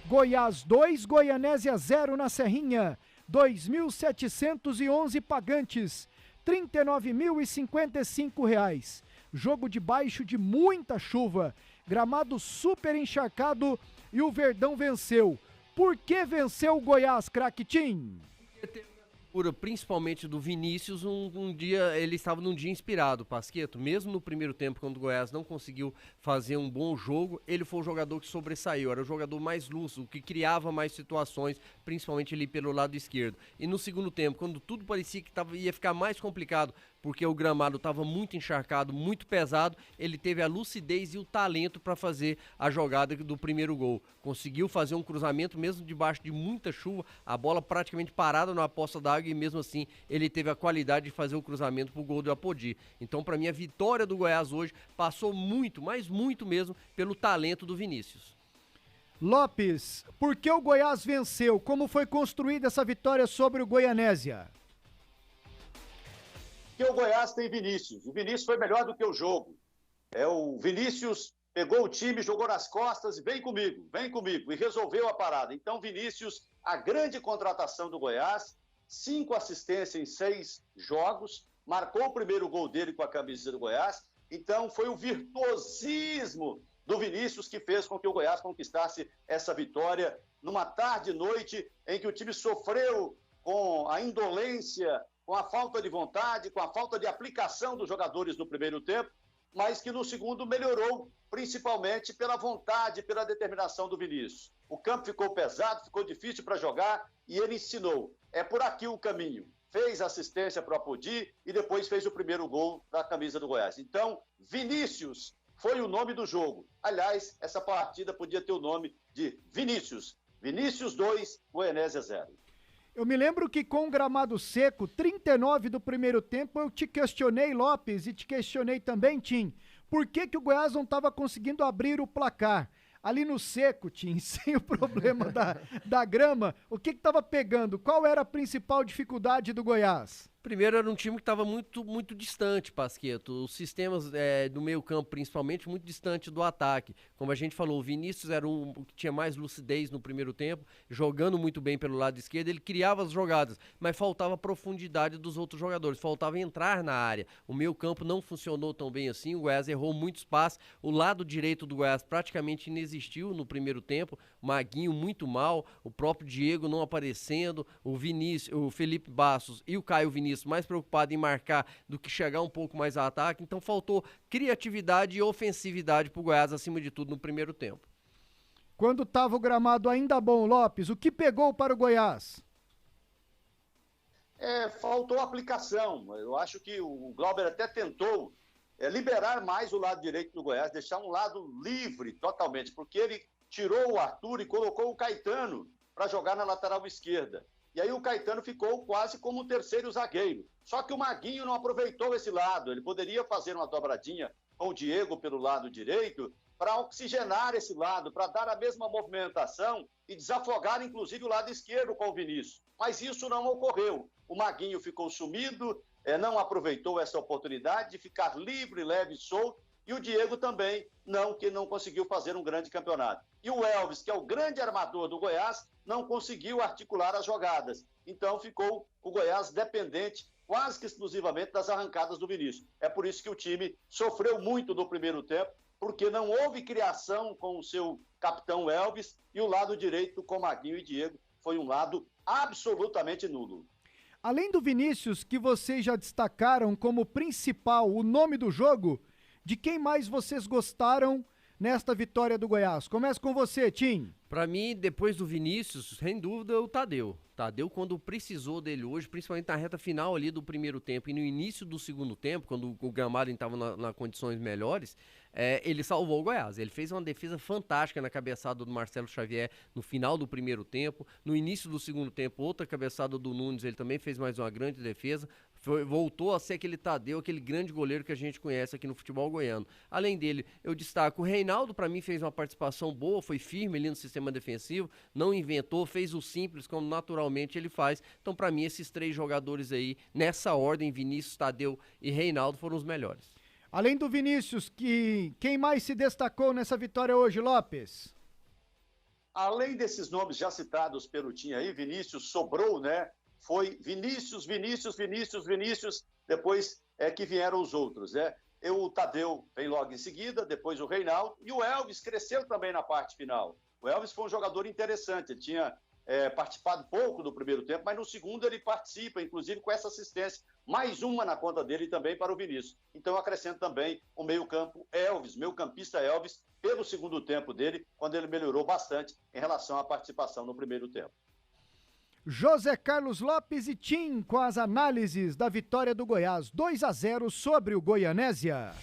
Goiás 2, Goianésia 0 na Serrinha. 2.711 pagantes, R$ 39.055. Jogo debaixo de muita chuva, gramado super encharcado e o Verdão venceu. Por que venceu o Goiás, craque Tim? Principalmente do Vinícius, um dia ele estava num dia inspirado, Pasqueto, mesmo no primeiro tempo, quando o Goiás não conseguiu fazer um bom jogo, ele foi o jogador que sobressaiu, era o jogador mais lúcido, que criava mais situações, principalmente ali pelo lado esquerdo. E no segundo tempo, quando tudo parecia que ia ficar mais complicado, porque o gramado estava muito encharcado, muito pesado, ele teve a lucidez e o talento para fazer a jogada do primeiro gol. Conseguiu fazer um cruzamento mesmo debaixo de muita chuva, a bola praticamente parada na poça d'água e mesmo assim ele teve a qualidade de fazer o cruzamento para o gol do Apodi. Então, para mim, a vitória do Goiás hoje passou muito, mas muito mesmo, pelo talento do Vinícius. Lopes, por que o Goiás venceu? Como foi construída essa vitória sobre o Goianésia? Porque o Goiás tem Vinícius. O Vinícius foi melhor do que o jogo. O Vinícius pegou o time, jogou nas costas e vem comigo, e resolveu a parada. Então, Vinícius, a grande contratação do Goiás, 5 assistências em 6 jogos, marcou o primeiro gol dele com a camisa do Goiás. Então, foi o virtuosismo do Vinícius que fez com que o Goiás conquistasse essa vitória numa tarde e noite em que o time sofreu com a indolência, com a falta de vontade, com a falta de aplicação dos jogadores no primeiro tempo, mas que no segundo melhorou, principalmente pela vontade, pela determinação do Vinícius. O campo ficou pesado, ficou difícil para jogar e ele ensinou. É por aqui o caminho. Fez assistência para o Apodi e depois fez o primeiro gol da camisa do Goiás. Então, Vinícius foi o nome do jogo. Aliás, essa partida podia ter o nome de Vinícius. Vinícius 2, Goianésia 0. Eu me lembro que com o gramado seco, 39 do primeiro tempo, eu te questionei, Lopes, e te questionei também, Tim, por que o Goiás não estava conseguindo abrir o placar? Ali no seco, Tim, sem o problema da grama, o que estava pegando? Qual era a principal dificuldade do Goiás? Primeiro, era um time que estava muito distante, Pasqueto. Os sistemas do meio campo, principalmente, muito distante do ataque. Como a gente falou, o Vinícius era um que tinha mais lucidez no primeiro tempo, jogando muito bem pelo lado esquerdo, ele criava as jogadas, mas faltava profundidade dos outros jogadores, faltava entrar na área. O meio campo não funcionou tão bem assim, o Goiás errou muitos passes, o lado direito do Goiás praticamente inexistiu no primeiro tempo, o Maguinho muito mal, o próprio Diego não aparecendo, o Vinícius, o Felipe Bastos e o Caio Vinícius mais preocupado em marcar do que chegar um pouco mais a ataque, então faltou criatividade e ofensividade pro Goiás acima de tudo no primeiro tempo. Quando estava o gramado ainda bom, Lopes, o que pegou para o Goiás? Faltou aplicação. Eu acho que o Glauber até tentou liberar mais o lado direito do Goiás, deixar um lado livre totalmente, porque ele tirou o Arthur e colocou o Caetano para jogar na lateral esquerda. E aí o Caetano ficou quase como um terceiro zagueiro. Só que o Maguinho não aproveitou esse lado. Ele poderia fazer uma dobradinha com o Diego pelo lado direito para oxigenar esse lado, para dar a mesma movimentação e desafogar, inclusive, o lado esquerdo com o Vinícius. Mas isso não ocorreu. O Maguinho ficou sumido, não aproveitou essa oportunidade de ficar livre, leve e solto. E o Diego também que não conseguiu fazer um grande campeonato. E o Elvis, que é o grande armador do Goiás, não conseguiu articular as jogadas. Então ficou o Goiás dependente quase que exclusivamente das arrancadas do Vinícius. É por isso que o time sofreu muito no primeiro tempo, porque não houve criação com o seu capitão Elvis e o lado direito com Maguinho e Diego foi um lado absolutamente nulo. Além do Vinícius, que vocês já destacaram como principal, o nome do jogo, de quem mais vocês gostaram nesta vitória do Goiás? Começa com você, Tim. Pra mim, depois do Vinícius, sem dúvida, o Tadeu. Tadeu, quando precisou dele hoje, principalmente na reta final ali do primeiro tempo e no início do segundo tempo, quando o gramado estava nas condições melhores, ele salvou o Goiás. Ele fez uma defesa fantástica na cabeçada do Marcelo Xavier no final do primeiro tempo. No início do segundo tempo, outra cabeçada do Nunes, ele também fez mais uma grande defesa. Voltou a ser aquele Tadeu, aquele grande goleiro que a gente conhece aqui no futebol goiano. Além dele, eu destaco o Reinaldo, para mim fez uma participação boa, foi firme ali no sistema defensivo, não inventou, fez o simples como naturalmente ele faz. Então, para mim, esses 3 jogadores aí, nessa ordem, Vinícius, Tadeu e Reinaldo, foram os melhores. Além do Vinícius, quem mais se destacou nessa vitória hoje, Lopes? Além desses nomes já citados pelo Tim aí, Vinícius sobrou, né? Foi Vinícius, depois é que vieram os outros, né? O Tadeu vem logo em seguida, depois o Reinaldo, e o Elvis cresceu também na parte final. O Elvis foi um jogador interessante, ele tinha participado pouco do primeiro tempo, mas no segundo ele participa, inclusive com essa assistência, mais uma na conta dele também para o Vinícius. Então acrescento também o meio-campo Elvis, meio-campista Elvis, pelo segundo tempo dele, quando ele melhorou bastante em relação à participação no primeiro tempo. José Carlos Lopes e Tim com as análises da vitória do Goiás 2-0 sobre o Goianésia.